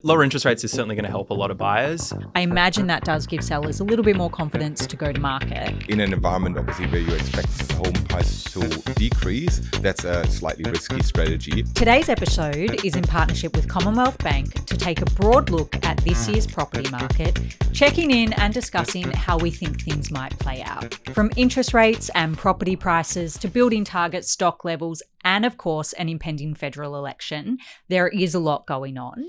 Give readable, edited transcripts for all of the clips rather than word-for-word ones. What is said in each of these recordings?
Lower interest rates is certainly going to help a lot of buyers. I imagine that does give sellers a little bit more confidence to go to market. In an environment, obviously, where you expect home prices to decrease, that's a slightly risky strategy. Today's episode is in partnership with Commonwealth Bank to take a broad look at this year's property market, checking in and discussing how we think things might play out. From interest rates and property prices to building targets, stock levels, and of course, an impending federal election, there is a lot going on.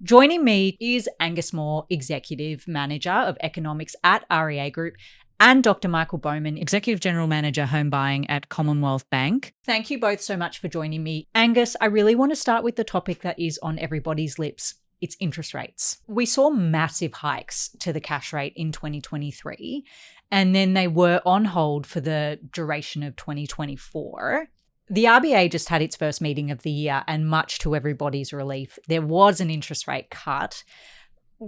Joining me is Angus Moore, Executive Manager of Economics at REA Group, and Dr. Michael Bowman, Executive General Manager, Home Buying at Commonwealth Bank. Thank you both so much for joining me. Angus, I really want to start with the topic that is on everybody's lips. It's interest rates. We saw massive hikes to the cash rate in 2023, and then they were on hold for the duration of 2024. The RBA just had its first meeting of the year, and much to everybody's relief, there was an interest rate cut.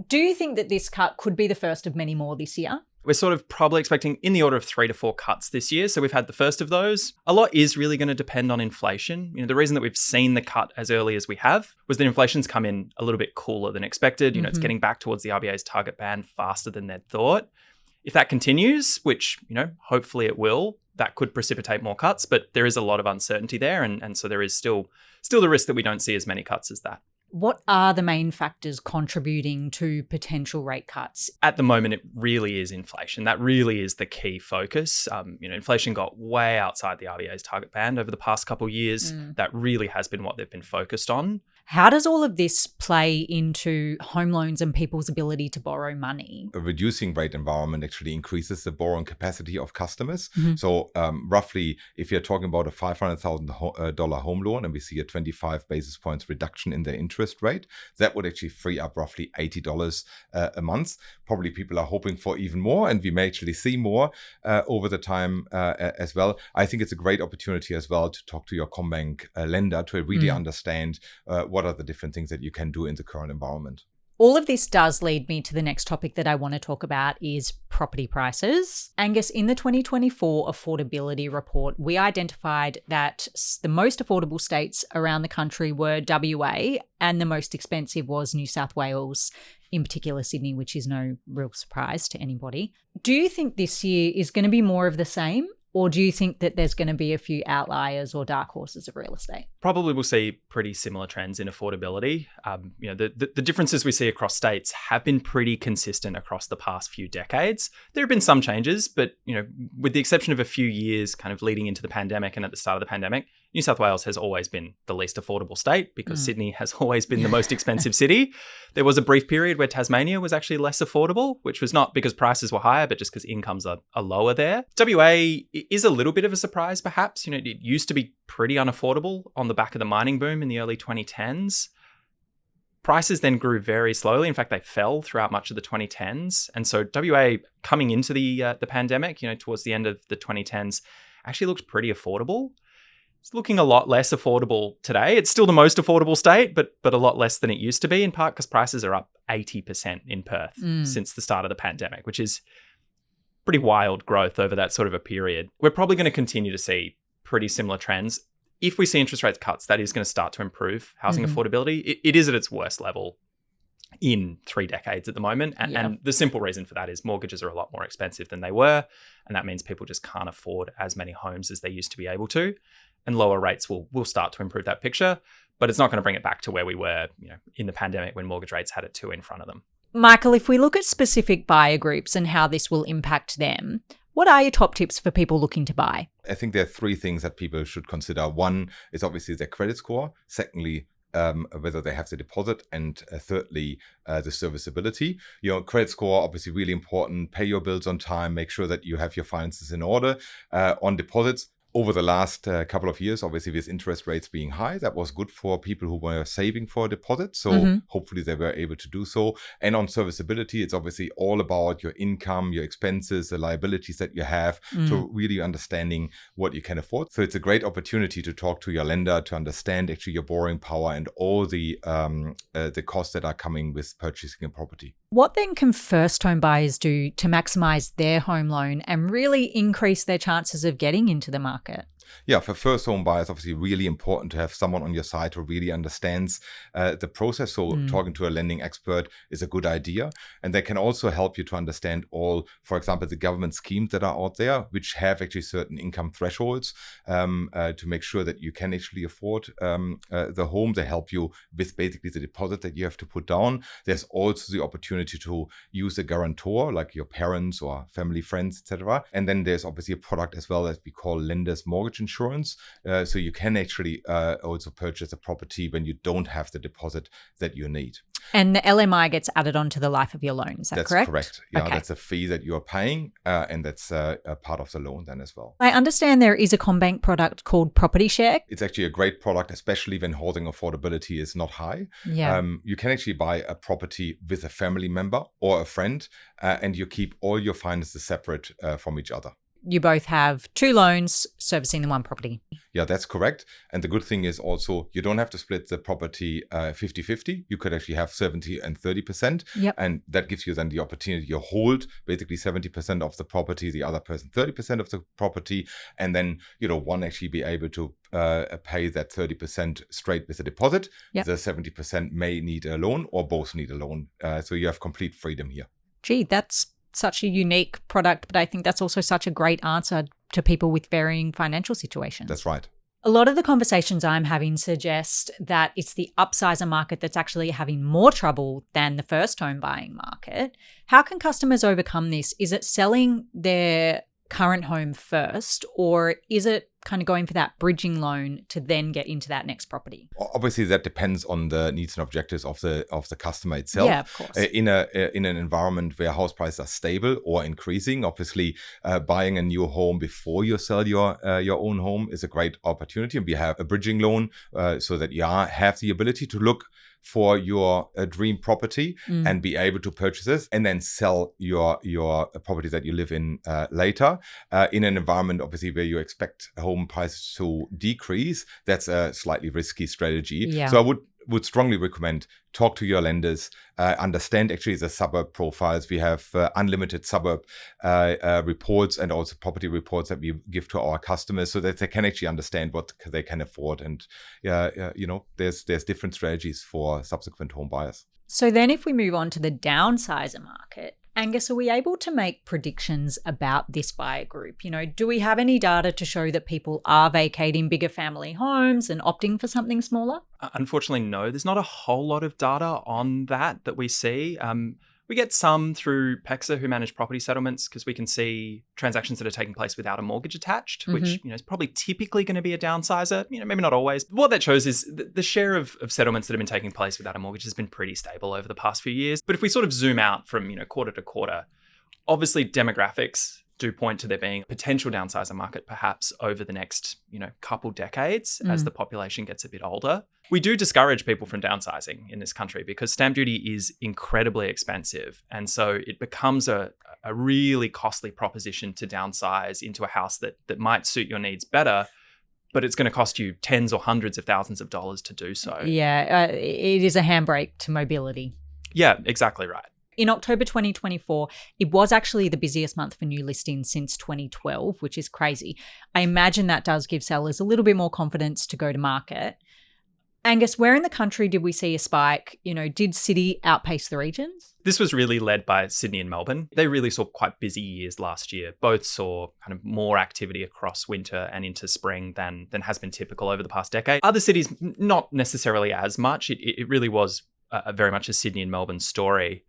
Do you think that this cut could be the first of many more this year? We're sort of probably expecting in the order of 3 to 4 cuts this year. So we've had the first of those. A lot is really going to depend on inflation. The reason that we've seen the cut as early as we have was that inflation's come in a little bit cooler than expected. It's getting back towards the RBA's target band faster than they'd thought. If that continues, which, hopefully it will, that could precipitate more cuts, but there is a lot of uncertainty there. And so there is still the risk that we don't see as many cuts as that. What are the main factors contributing to potential rate cuts? At the moment, it really is inflation. That really is the key focus. Inflation got way outside the RBA's target band over the past couple of years. That really has been what they've been focused on. How does all of this play into home loans and people's ability to borrow money? A reducing rate environment actually increases the borrowing capacity of customers. So roughly, if you're talking about a $500,000 home loan and we see a 25 basis points reduction in the interest rate, that would actually free up roughly $80 a month. Probably people are hoping for even more, and we may actually see more over the time as well. I think it's a great opportunity as well to talk to your CommBank lender to really understand what are the different things that you can do in the current environment. All of this does lead me to the next topic that I want to talk about is property prices. Angus, in the 2024 affordability report, we identified that the most affordable states around the country were WA and the most expensive was New South Wales, in particular Sydney, which is no real surprise to anybody. Do you think this year is going to be more of the same? Or do you think that there's going to be a few outliers or dark horses of real estate? Probably we'll see pretty similar trends in affordability. The differences we see across states have been pretty consistent across the past few decades. There have been some changes, but with the exception of a few years kind of leading into the pandemic and at the start of the pandemic, New South Wales has always been the least affordable state because Sydney has always been the most expensive city. There was a brief period where Tasmania was actually less affordable, which was not because prices were higher, but just because incomes are lower there. WA is a little bit of a surprise, perhaps. It used to be pretty unaffordable on the back of the mining boom in the early 2010s. Prices then grew very slowly. In fact, they fell throughout much of the 2010s. And so WA coming into the pandemic, towards the end of the 2010s, actually looked pretty affordable. It's looking a lot less affordable today. It's still the most affordable state, but a lot less than it used to be, in part because prices are up 80% in Perth since the start of the pandemic, which is pretty wild growth over that sort of a period. We're probably going to continue to see pretty similar trends. If we see interest rates cuts, that is going to start to improve housing affordability. It is at its worst level in 3 decades at the moment. And the simple reason for that is mortgages are a lot more expensive than they were. And that means people just can't afford as many homes as they used to be able to. And lower rates will start to improve that picture. But it's not going to bring it back to where we were in the pandemic when mortgage rates had a 2 in front of them. Michael, if we look at specific buyer groups and how this will impact them, what are your top tips for people looking to buy? I think there are 3 things that people should consider. One is obviously their credit score. Secondly, whether they have the deposit, and thirdly, the serviceability. Credit score, obviously really important. Pay your bills on time. Make sure that you have your finances in order. On deposits, over the last couple of years, obviously with interest rates being high, that was good for people who were saving for a deposit. So hopefully they were able to do so. And on serviceability, it's obviously all about your income, your expenses, the liabilities that you have, to really understanding what you can afford. So it's a great opportunity to talk to your lender to understand actually your borrowing power and all the costs that are coming with purchasing a property. What then can first home buyers do to maximise their home loan and really increase their chances of getting into the market? Yeah, for first home buyers, obviously really important to have someone on your side who really understands the process. So talking to a lending expert is a good idea. And they can also help you to understand all, for example, the government schemes that are out there, which have actually certain income thresholds to make sure that you can actually afford the home. They help you with basically the deposit that you have to put down. There's also the opportunity to use a guarantor, like your parents or family, friends, etc. And then there's obviously a product as well that we call lender's mortgage insurance. So you can actually also purchase a property when you don't have the deposit that you need. And the LMI gets added onto the life of your loan, is that correct? That's correct. Yeah, okay. That's a fee that you are paying, and that's a part of the loan then as well. I understand there is a CommBank product called Property Share. It's actually a great product, especially when housing affordability is not high. Yeah. You can actually buy a property with a family member or a friend, and you keep all your finances separate from each other. You both have 2 loans servicing the one property. Yeah, that's correct. And the good thing is also you don't have to split the property 50-50. You could actually have 70 and 30%. Yep. And that gives you then the opportunity to hold basically 70% of the property, the other person 30% of the property. And then, one actually be able to pay that 30% straight with a deposit. Yep. The 70% may need a loan or both need a loan. So you have complete freedom here. Gee, that's such a unique product, but I think that's also such a great answer to people with varying financial situations. That's right. A lot of the conversations I'm having suggest that it's the upsizer market that's actually having more trouble than the first home buying market. How can customers overcome this? Is it selling their current home first, or is it kind of going for that bridging loan to then get into that next property? Obviously, that depends on the needs and objectives of the customer itself. Yeah, of course. In an environment where house prices are stable or increasing, obviously, buying a new home before you sell your own home is a great opportunity. And we have a bridging loan so that you have the ability to look for your dream property and be able to purchase this and then sell your property that you live in later in an environment obviously where you expect home prices to decrease. That's a slightly risky strategy. Yeah. So I would strongly recommend talk to your lenders, understand actually the suburb profiles. We have unlimited suburb reports and also property reports that we give to our customers so that they can actually understand what they can afford. And there's different strategies for subsequent home buyers. So then if we move on to the downsizer market, Angus, are we able to make predictions about this buyer group? Do we have any data to show that people are vacating bigger family homes and opting for something smaller? Unfortunately, no. There's not a whole lot of data on that we see. We get some through PEXA who manage property settlements because we can see transactions that are taking place without a mortgage attached, which is probably typically going to be a downsizer, maybe not always. What that shows is the share of settlements that have been taking place without a mortgage has been pretty stable over the past few years. But if we sort of zoom out from quarter to quarter, obviously demographics do point to there being a potential downsizer market perhaps over the next, couple decades as the population gets a bit older. We do discourage people from downsizing in this country because stamp duty is incredibly expensive. And so it becomes a really costly proposition to downsize into a house that might suit your needs better, but it's going to cost you tens or hundreds of thousands of dollars to do so. Yeah, it is a handbrake to mobility. Yeah, exactly right. In October 2024, it was actually the busiest month for new listings since 2012, which is crazy. I imagine that does give sellers a little bit more confidence to go to market. Angus, where in the country did we see a spike? Did city outpace the regions? This was really led by Sydney and Melbourne. They really saw quite busy years last year. Both saw kind of more activity across winter and into spring than has been typical over the past decade. Other cities, not necessarily as much. It really was very much a Sydney and Melbourne story.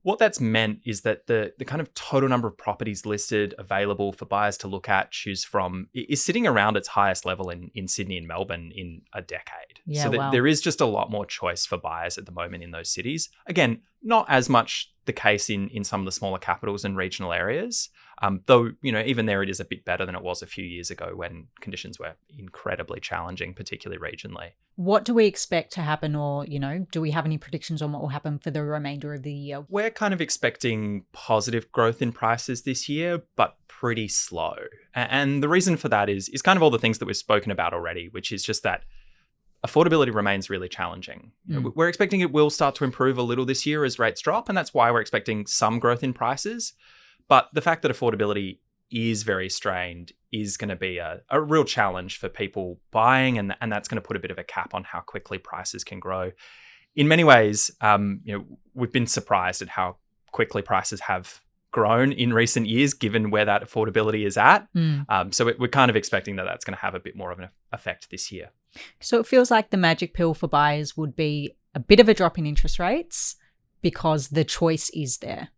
What that's meant is that the kind of total number of properties listed available for buyers to look at, choose from, is sitting around its highest level in Sydney and Melbourne in a decade. Yeah, so wow. There is just a lot more choice for buyers at the moment in those cities. Again, not as much the case in some of the smaller capitals and regional areas, though, even there it is a bit better than it was a few years ago when conditions were incredibly challenging, particularly regionally. What do we expect to happen, or, do we have any predictions on what will happen for the remainder of the year? We're kind of expecting positive growth in prices this year, but pretty slow. And the reason for that is kind of all the things that we've spoken about already, which is just that affordability remains really challenging. We're expecting it will start to improve a little this year as rates drop, and that's why we're expecting some growth in prices. But the fact that affordability is very strained is going to be a real challenge for people buying, and that's going to put a bit of a cap on how quickly prices can grow. In many ways, we've been surprised at how quickly prices have grown in recent years, given where that affordability is at. So we're kind of expecting that that's going to have a bit more of an effect this year. So it feels like the magic pill for buyers would be a bit of a drop in interest rates because the choice is there.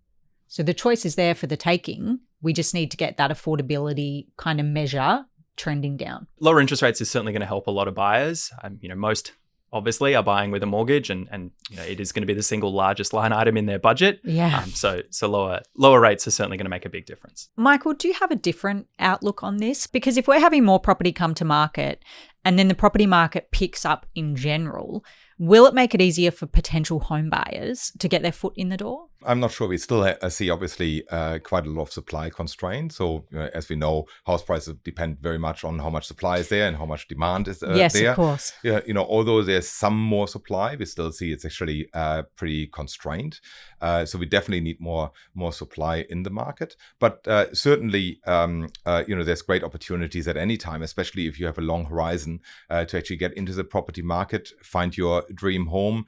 So the choice is there for the taking. We just need to get that affordability kind of measure trending down. Lower interest rates is certainly going to help a lot of buyers. Most obviously are buying with a mortgage, and it is going to be the single largest line item in their budget. Yeah. So lower rates are certainly going to make a big difference. Michael, do you have a different outlook on this? Because if we're having more property come to market and then the property market picks up in general, will it make it easier for potential home buyers to get their foot in the door? I'm not sure. We still see, obviously, quite a lot of supply constraints. So, as we know, house prices depend very much on how much supply is there and how much demand is there. Yes, of course. Although there's some more supply, we still see it's actually pretty constrained. So we definitely need more supply in the market. But certainly, there's great opportunities at any time, especially if you have a long horizon to actually get into the property market, find your dream home,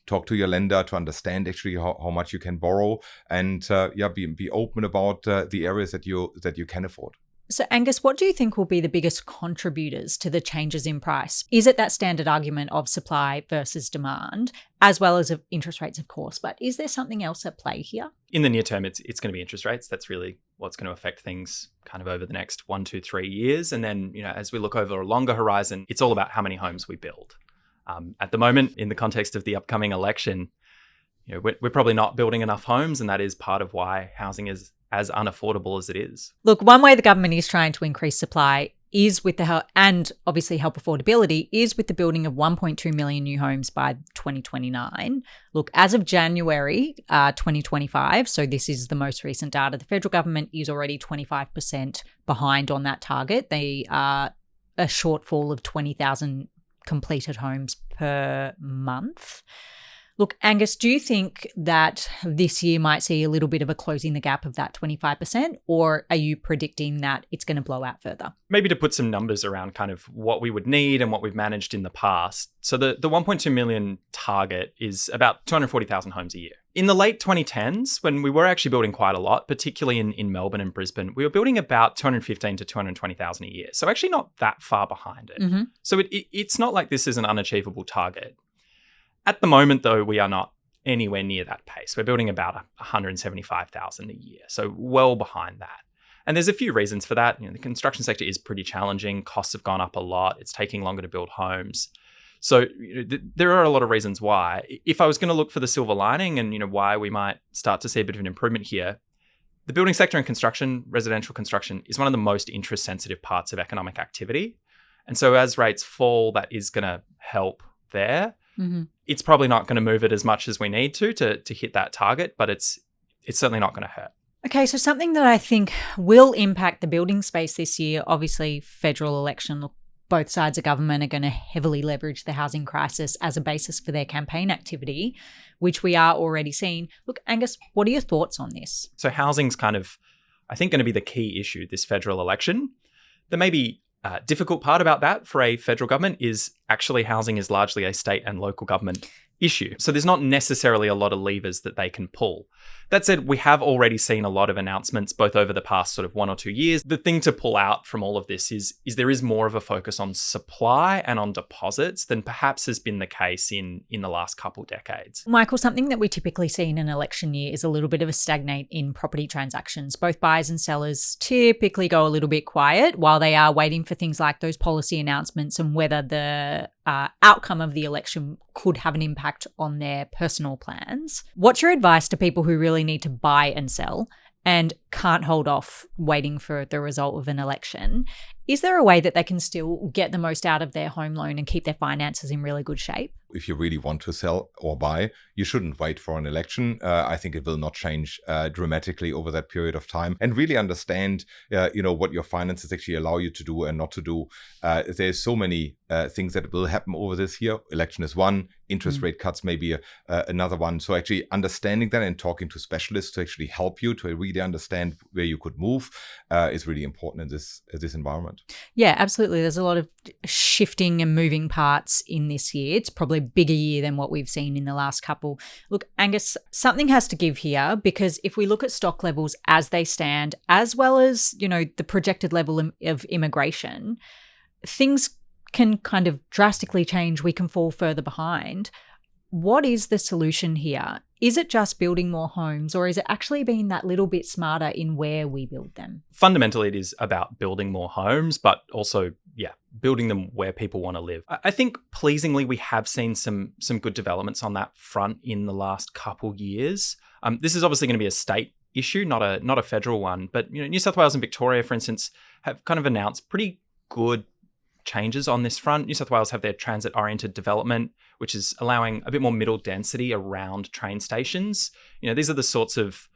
talk to your lender to understand actually how much you can borrow, and be open about the areas that you can afford. So Angus, what do you think will be the biggest contributors to the changes in price? Is it that standard argument of supply versus demand, as well as of interest rates, of course, but is there something else at play here? In the near term, it's going to be interest rates. That's really what's going to affect things kind of over the next 1, 2, 3 years. And then, as we look over a longer horizon, it's all about how many homes we build. At the moment, in the context of the upcoming election, we're probably not building enough homes, and that is part of why housing is as unaffordable as it is. Look, one way the government is trying to increase supply is with and obviously help affordability is with the building of 1.2 million new homes by 2029. Look, as of January 2025, so this is the most recent data, the federal government is already 25% behind on that target. They are a shortfall of 20,000 completed homes per month. Look, Angus, do you think that this year might see a little bit of a closing the gap of that 25%, or are you predicting that it's going to blow out further? Maybe to put some numbers around kind of what we would need and what we've managed in the past. So the 1.2 million target is about 240,000 homes a year. In the late 2010s, when we were actually building quite a lot, particularly in Melbourne and Brisbane, we were building about 215 to 220,000 a year. So actually not that far behind it. Mm-hmm. So it's not like this is an unachievable target. At the moment, though, we are not anywhere near that pace. We're building about 175,000 a year, so well behind that. And there's a few reasons for that. The construction sector is pretty challenging. Costs have gone up a lot. It's taking longer to build homes. So there are a lot of reasons why. If I was going to look for the silver lining and why we might start to see a bit of an improvement here, the building sector and construction, residential construction, is one of the most interest-sensitive parts of economic activity. And so as rates fall, that is going to help there. Mm-hmm. It's probably not going to move it as much as we need to hit that target, but it's certainly not going to hurt. Okay, so something that I think will impact the building space this year, obviously federal election, look, both sides of government are going to heavily leverage the housing crisis as a basis for their campaign activity, which we are already seeing. Look, Angus, what are your thoughts on this? So housing's kind of, I think, going to be the key issue this federal election. There may be difficult part about that for a federal government is actually housing is largely a state and local government issue. So there's not necessarily a lot of levers that they can pull. That said, we have already seen a lot of announcements both over the past sort of 1 or 2 years. The thing to pull out from all of this is there is more of a focus on supply and on deposits than perhaps has been the case in the last couple decades. Michael, something that we typically see in an election year is a little bit of a stagnate in property transactions. Both buyers and sellers typically go a little bit quiet while they are waiting for things like those policy announcements and whether the outcome of the election could have an impact on their personal plans. What's your advice to people who really need to buy and sell and can't hold off waiting for the result of an election? Is there a way that they can still get the most out of their home loan and keep their finances in really good shape? if you really want to sell or buy, you shouldn't wait for an election. I think it will not change dramatically over that period of time. And really understand, what your finances actually allow you to do and not to do. There's so many things that will happen over this year. Election is one. Interest rate cuts may be another one. So actually understanding that and talking to specialists to actually help you to really understand where you could move is really important in this environment. Yeah, absolutely. There's a lot of shifting and moving parts in this year. It's probably a bigger year than what we've seen in the last couple. Look, Angus, something has to give here, because if we look at stock levels as they stand, as well as, the projected level of immigration, things can kind of drastically change. We can fall further behind. What is the solution here? Is it just building more homes, or is it actually being that little bit smarter in where we build them? Fundamentally, it is about building more homes, but also, building them where people want to live. I think pleasingly, we have seen some good developments on that front in the last couple years. This is obviously going to be a state issue, not a federal one. But New South Wales and Victoria, for instance, have kind of announced pretty good changes on this front. New South Wales have their transit-oriented development, which is allowing a bit more middle density around train stations. These are the sorts of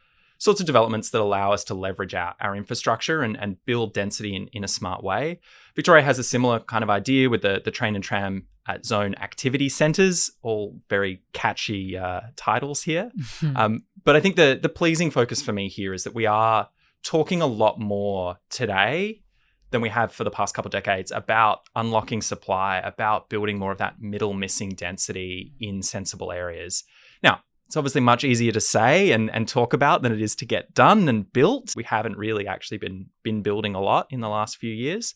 developments that allow us to leverage our infrastructure and build density in a smart way. Victoria has a similar kind of idea with the train and tram zone activity centres, all very catchy titles here. But I think the pleasing focus for me here is that we are talking a lot more today than we have for the past couple of decades about unlocking supply, about building more of that middle missing density in sensible areas. Now, it's obviously much easier to say and talk about than it is to get done and built. We haven't really actually been building a lot in the last few years,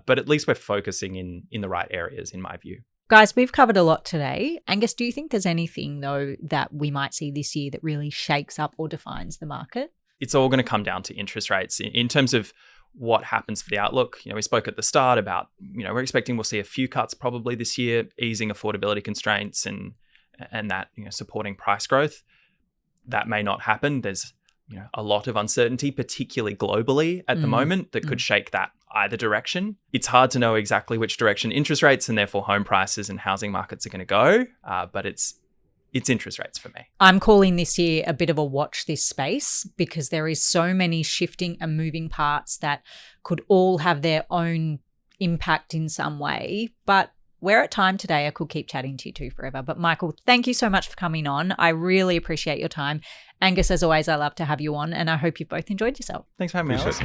but at least we're focusing in the right areas, in my view. Guys, we've covered a lot today. Angus, do you think there's anything, though, that we might see this year that really shakes up or defines the market? It's all going to come down to interest rates in terms of what happens for the outlook. We spoke at the start about, we're expecting we'll see a few cuts probably this year, easing affordability constraints and that, supporting price growth. That may not happen. There's, a lot of uncertainty, particularly globally at the moment, that could shake that either direction. It's hard to know exactly which direction interest rates and therefore home prices and housing markets are going to go, but it's interest rates for me. I'm calling this year a bit of a watch this space, because there is so many shifting and moving parts that could all have their own impact in some way. But we're at time today. I could keep chatting to you two forever. But Michael, thank you so much for coming on. I really appreciate your time. Angus, as always, I love to have you on, and I hope you've both enjoyed yourself. Thanks for having me, Alice.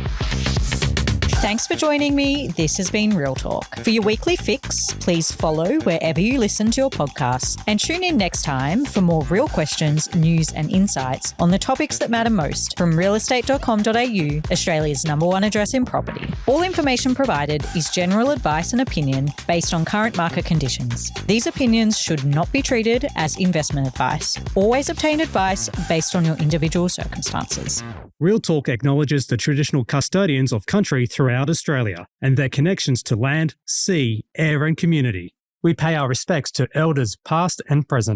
Thanks for joining me. This has been Real Talk. For your weekly fix, please follow wherever you listen to your podcasts, and tune in next time for more real questions, news and insights on the topics that matter most from realestate.com.au, Australia's #1 address in property. All information provided is general advice and opinion based on current market conditions. These opinions should not be treated as investment advice. Always obtain advice based on your individual circumstances. Real Talk acknowledges the traditional custodians of country throughout Australia and their connections to land, sea, air and community. We pay our respects to elders past and present.